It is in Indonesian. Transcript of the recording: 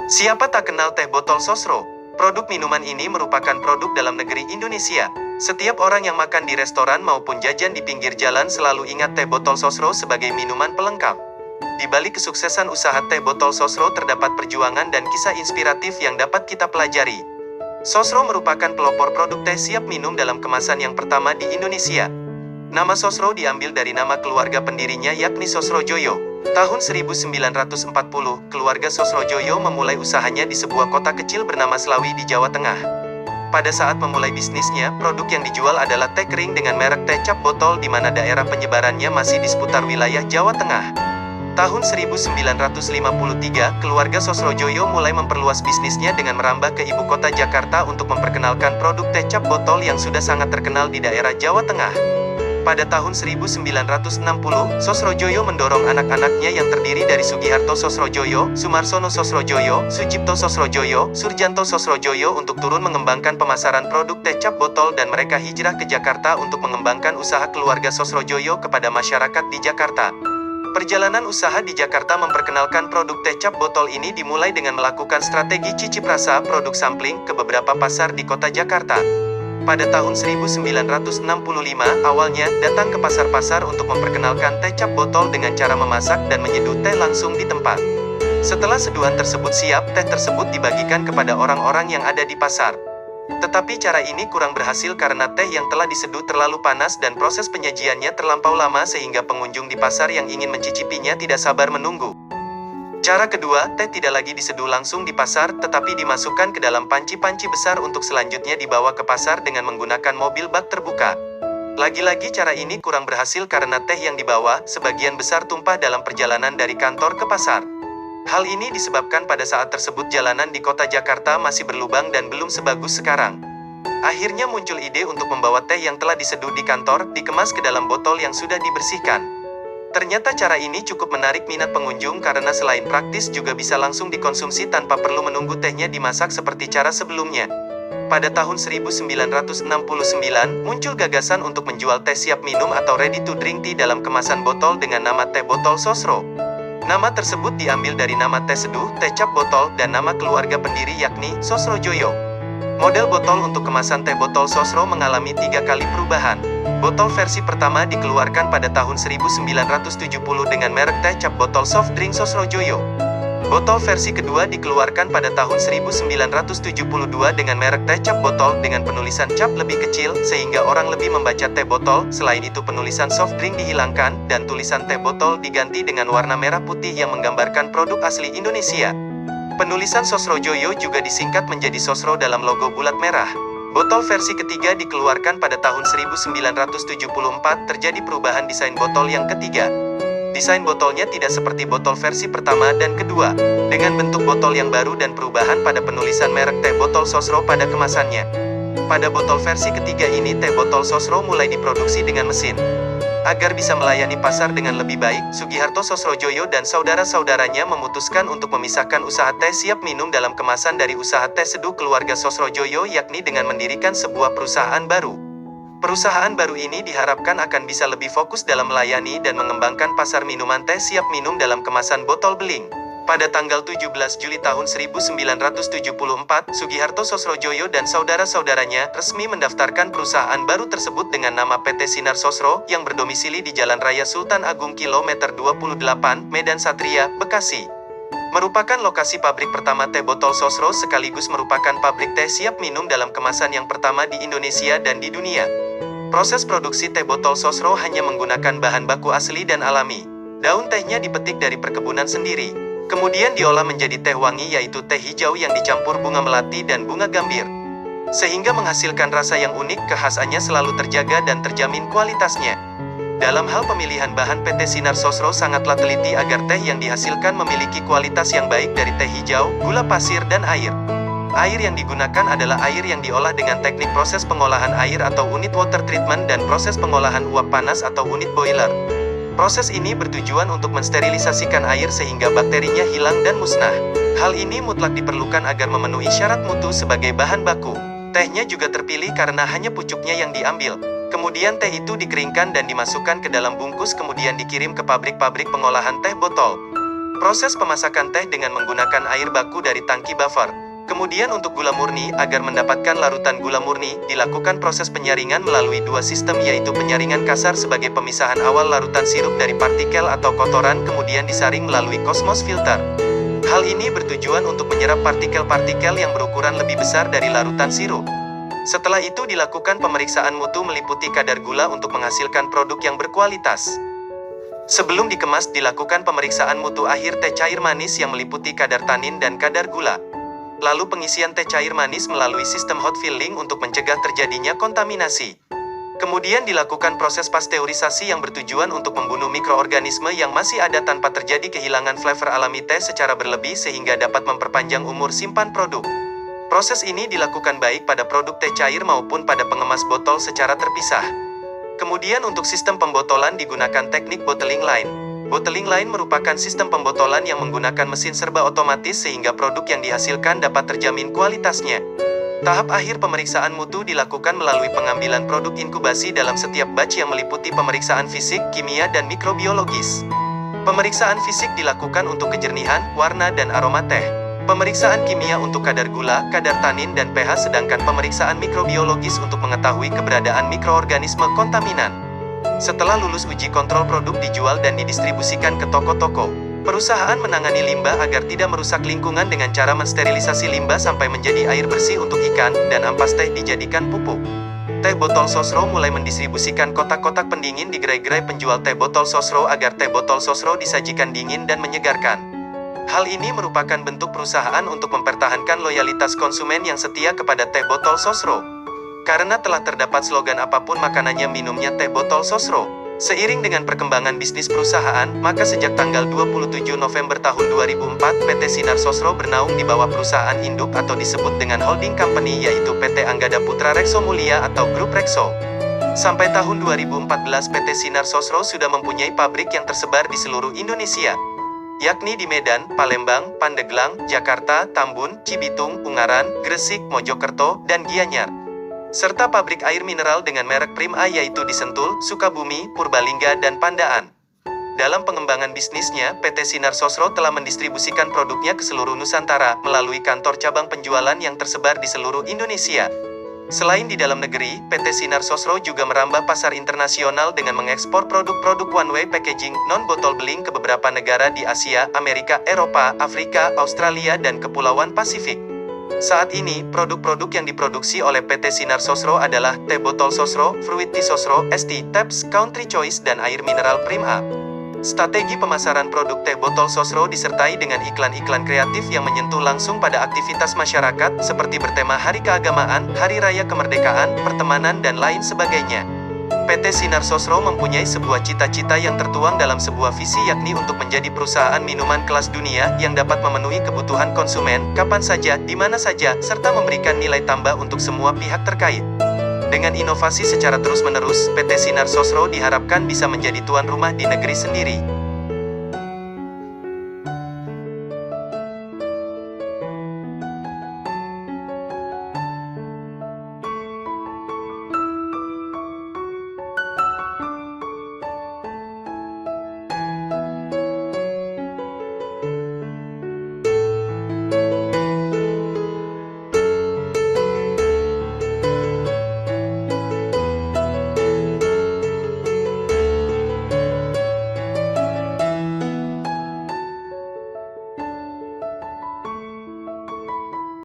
Siapa tak kenal teh botol Sosro? Produk minuman ini merupakan produk dalam negeri Indonesia. Setiap orang yang makan di restoran maupun jajan di pinggir jalan selalu ingat teh botol Sosro sebagai minuman pelengkap. Di balik kesuksesan usaha teh botol Sosro terdapat perjuangan dan kisah inspiratif yang dapat kita pelajari. Sosro merupakan pelopor produk teh siap minum dalam kemasan yang pertama di Indonesia. Nama Sosro diambil dari nama keluarga pendirinya yakni Sosrojoyo. Tahun 1940, keluarga Sosrojoyo memulai usahanya di sebuah kota kecil bernama Slawi di Jawa Tengah. Pada saat memulai bisnisnya, produk yang dijual adalah teh kering dengan merek teh cap botol di mana daerah penyebarannya masih di seputar wilayah Jawa Tengah. Tahun 1953, keluarga Sosrojoyo mulai memperluas bisnisnya dengan merambah ke ibu kota Jakarta untuk memperkenalkan produk teh cap botol yang sudah sangat terkenal di daerah Jawa Tengah. Pada tahun 1960, Sosrojoyo mendorong anak-anaknya yang terdiri dari Sugiharto Sosrojoyo, Sumarsono Sosrojoyo, Sucipto Sosrojoyo, Surjanto Sosrojoyo untuk turun mengembangkan pemasaran produk teh cap botol dan mereka hijrah ke Jakarta untuk mengembangkan usaha keluarga Sosrojoyo kepada masyarakat di Jakarta. Perjalanan usaha di Jakarta memperkenalkan produk teh cap botol ini dimulai dengan melakukan strategi cicip rasa produk sampling ke beberapa pasar di kota Jakarta. Pada tahun 1965, awalnya datang ke pasar-pasar untuk memperkenalkan teh cap botol dengan cara memasak dan menyeduh teh langsung di tempat. Setelah seduhan tersebut siap, teh tersebut dibagikan kepada orang-orang yang ada di pasar. Tetapi cara ini kurang berhasil karena teh yang telah diseduh terlalu panas dan proses penyajiannya terlampau lama sehingga pengunjung di pasar yang ingin mencicipinya tidak sabar menunggu. Cara kedua, teh tidak lagi diseduh langsung di pasar, tetapi dimasukkan ke dalam panci-panci besar untuk selanjutnya dibawa ke pasar dengan menggunakan mobil bak terbuka. Lagi-lagi cara ini kurang berhasil karena teh yang dibawa, sebagian besar tumpah dalam perjalanan dari kantor ke pasar. Hal ini disebabkan pada saat tersebut jalanan di kota Jakarta masih berlubang dan belum sebagus sekarang. Akhirnya muncul ide untuk membawa teh yang telah diseduh di kantor, dikemas ke dalam botol yang sudah dibersihkan. Ternyata cara ini cukup menarik minat pengunjung karena selain praktis juga bisa langsung dikonsumsi tanpa perlu menunggu tehnya dimasak seperti cara sebelumnya. Pada tahun 1969, muncul gagasan untuk menjual teh siap minum atau ready to drink tea dalam kemasan botol dengan nama teh botol Sosro. Nama tersebut diambil dari nama teh seduh, teh cap botol, dan nama keluarga pendiri yakni Sosrojoyo. Model botol untuk kemasan teh botol Sosro mengalami 3 kali perubahan. Botol versi pertama dikeluarkan pada tahun 1970 dengan merek teh cap botol soft drink Sosrojoyo. Botol versi kedua dikeluarkan pada tahun 1972 dengan merek teh cap botol dengan penulisan cap lebih kecil sehingga orang lebih membaca teh botol. Selain itu penulisan soft drink dihilangkan dan tulisan teh botol diganti dengan warna merah putih yang menggambarkan produk asli Indonesia. Penulisan Sosrojoyo juga disingkat menjadi Sosro dalam logo bulat merah. Botol versi ketiga dikeluarkan pada tahun 1974, terjadi perubahan desain botol yang ketiga. Desain botolnya tidak seperti botol versi pertama dan kedua, dengan bentuk botol yang baru dan perubahan pada penulisan merek teh botol Sosro pada kemasannya. Pada botol versi ketiga ini teh botol Sosro mulai diproduksi dengan mesin. Agar bisa melayani pasar dengan lebih baik, Sugiharto Sosrojoyo dan saudara-saudaranya memutuskan untuk memisahkan usaha teh siap minum dalam kemasan dari usaha teh seduh keluarga Sosrojoyo yakni dengan mendirikan sebuah perusahaan baru. Perusahaan baru ini diharapkan akan bisa lebih fokus dalam melayani dan mengembangkan pasar minuman teh siap minum dalam kemasan botol beling. Pada tanggal 17 Juli tahun 1974, Sugiharto Sosrojoyo dan saudara-saudaranya resmi mendaftarkan perusahaan baru tersebut dengan nama PT Sinar Sosro yang berdomisili di Jalan Raya Sultan Agung kilometer 28, Medan Satria, Bekasi. Merupakan lokasi pabrik pertama teh botol Sosro sekaligus merupakan pabrik teh siap minum dalam kemasan yang pertama di Indonesia dan di dunia. Proses produksi teh botol Sosro hanya menggunakan bahan baku asli dan alami. Daun tehnya dipetik dari perkebunan sendiri. Kemudian diolah menjadi teh wangi yaitu teh hijau yang dicampur bunga melati dan bunga gambir. Sehingga menghasilkan rasa yang unik, kekhasannya selalu terjaga dan terjamin kualitasnya. Dalam hal pemilihan bahan PT Sinar Sosro sangatlah teliti agar teh yang dihasilkan memiliki kualitas yang baik dari teh hijau, gula pasir dan air. Air yang digunakan adalah air yang diolah dengan teknik proses pengolahan air atau unit water treatment dan proses pengolahan uap panas atau unit boiler. Proses ini bertujuan untuk mensterilisasikan air sehingga bakterinya hilang dan musnah. Hal ini mutlak diperlukan agar memenuhi syarat mutu sebagai bahan baku. Tehnya juga terpilih karena hanya pucuknya yang diambil. Kemudian teh itu dikeringkan dan dimasukkan ke dalam bungkus kemudian dikirim ke pabrik-pabrik pengolahan teh botol. Proses pemasakan teh dengan menggunakan air baku dari tangki buffer. Kemudian untuk gula murni, agar mendapatkan larutan gula murni, dilakukan proses penyaringan melalui dua sistem, yaitu penyaringan kasar sebagai pemisahan awal larutan sirup dari partikel atau kotoran, kemudian disaring melalui Cosmos filter. Hal ini bertujuan untuk menyerap partikel-partikel yang berukuran lebih besar dari larutan sirup. Setelah itu dilakukan pemeriksaan mutu meliputi kadar gula untuk menghasilkan produk yang berkualitas. Sebelum dikemas, dilakukan pemeriksaan mutu akhir teh cair manis yang meliputi kadar tanin dan kadar gula. Lalu pengisian teh cair manis melalui sistem hot filling untuk mencegah terjadinya kontaminasi. Kemudian dilakukan proses pasteurisasi yang bertujuan untuk membunuh mikroorganisme yang masih ada tanpa terjadi kehilangan flavor alami teh secara berlebih sehingga dapat memperpanjang umur simpan produk. Proses ini dilakukan baik pada produk teh cair maupun pada pengemas botol secara terpisah. Kemudian untuk sistem pembotolan digunakan teknik bottling line. Bottling line merupakan sistem pembotolan yang menggunakan mesin serba otomatis sehingga produk yang dihasilkan dapat terjamin kualitasnya. Tahap akhir pemeriksaan mutu dilakukan melalui pengambilan produk inkubasi dalam setiap batch yang meliputi pemeriksaan fisik, kimia, dan mikrobiologis. Pemeriksaan fisik dilakukan untuk kejernihan, warna, dan aroma teh. Pemeriksaan kimia untuk kadar gula, kadar tanin, dan pH, sedangkan pemeriksaan mikrobiologis untuk mengetahui keberadaan mikroorganisme kontaminan. Setelah lulus uji kontrol, produk dijual dan didistribusikan ke toko-toko. Perusahaan menangani limbah agar tidak merusak lingkungan dengan cara mensterilisasi limbah sampai menjadi air bersih untuk ikan, dan ampas teh dijadikan pupuk. Teh Botol Sosro mulai mendistribusikan kotak-kotak pendingin di gerai-gerai penjual teh botol Sosro agar teh botol Sosro disajikan dingin dan menyegarkan. Hal ini merupakan bentuk perusahaan untuk mempertahankan loyalitas konsumen yang setia kepada teh botol Sosro. Karena telah terdapat slogan apapun makanannya minumnya teh botol Sosro. Seiring dengan perkembangan bisnis perusahaan, maka sejak tanggal 27 November tahun 2004, PT Sinar Sosro bernaung di bawah perusahaan induk atau disebut dengan holding company, yaitu PT Anggada Putra Rekso Mulia atau Grup Rekso. Sampai tahun 2014 PT Sinar Sosro sudah mempunyai pabrik yang tersebar di seluruh Indonesia, yakni di Medan, Palembang, Pandeglang, Jakarta, Tambun, Cibitung, Ungaran, Gresik, Mojokerto, dan Gianyar. Serta pabrik air mineral dengan merek Prim A yaitu di Sentul, Sukabumi, Purbalingga, dan Pandaan. Dalam pengembangan bisnisnya, PT Sinar Sosro telah mendistribusikan produknya ke seluruh Nusantara melalui kantor cabang penjualan yang tersebar di seluruh Indonesia. Selain di dalam negeri, PT Sinar Sosro juga merambah pasar internasional dengan mengekspor produk-produk one-way packaging, non-botol beling ke beberapa negara di Asia, Amerika, Eropa, Afrika, Australia, dan Kepulauan Pasifik. Saat ini, produk-produk yang diproduksi oleh PT Sinar Sosro adalah teh botol Sosro, Fruit Tea Sosro, ST, Taps, Country Choice, dan air mineral Prim A. Strategi pemasaran produk teh botol Sosro disertai dengan iklan-iklan kreatif yang menyentuh langsung pada aktivitas masyarakat, seperti bertema Hari Keagamaan, Hari Raya Kemerdekaan, Pertemanan, dan lain sebagainya. PT Sinar Sosro mempunyai sebuah cita-cita yang tertuang dalam sebuah visi, yakni untuk menjadi perusahaan minuman kelas dunia yang dapat memenuhi kebutuhan konsumen, kapan saja, di mana saja, serta memberikan nilai tambah untuk semua pihak terkait. Dengan inovasi secara terus-menerus, PT Sinar Sosro diharapkan bisa menjadi tuan rumah di negeri sendiri.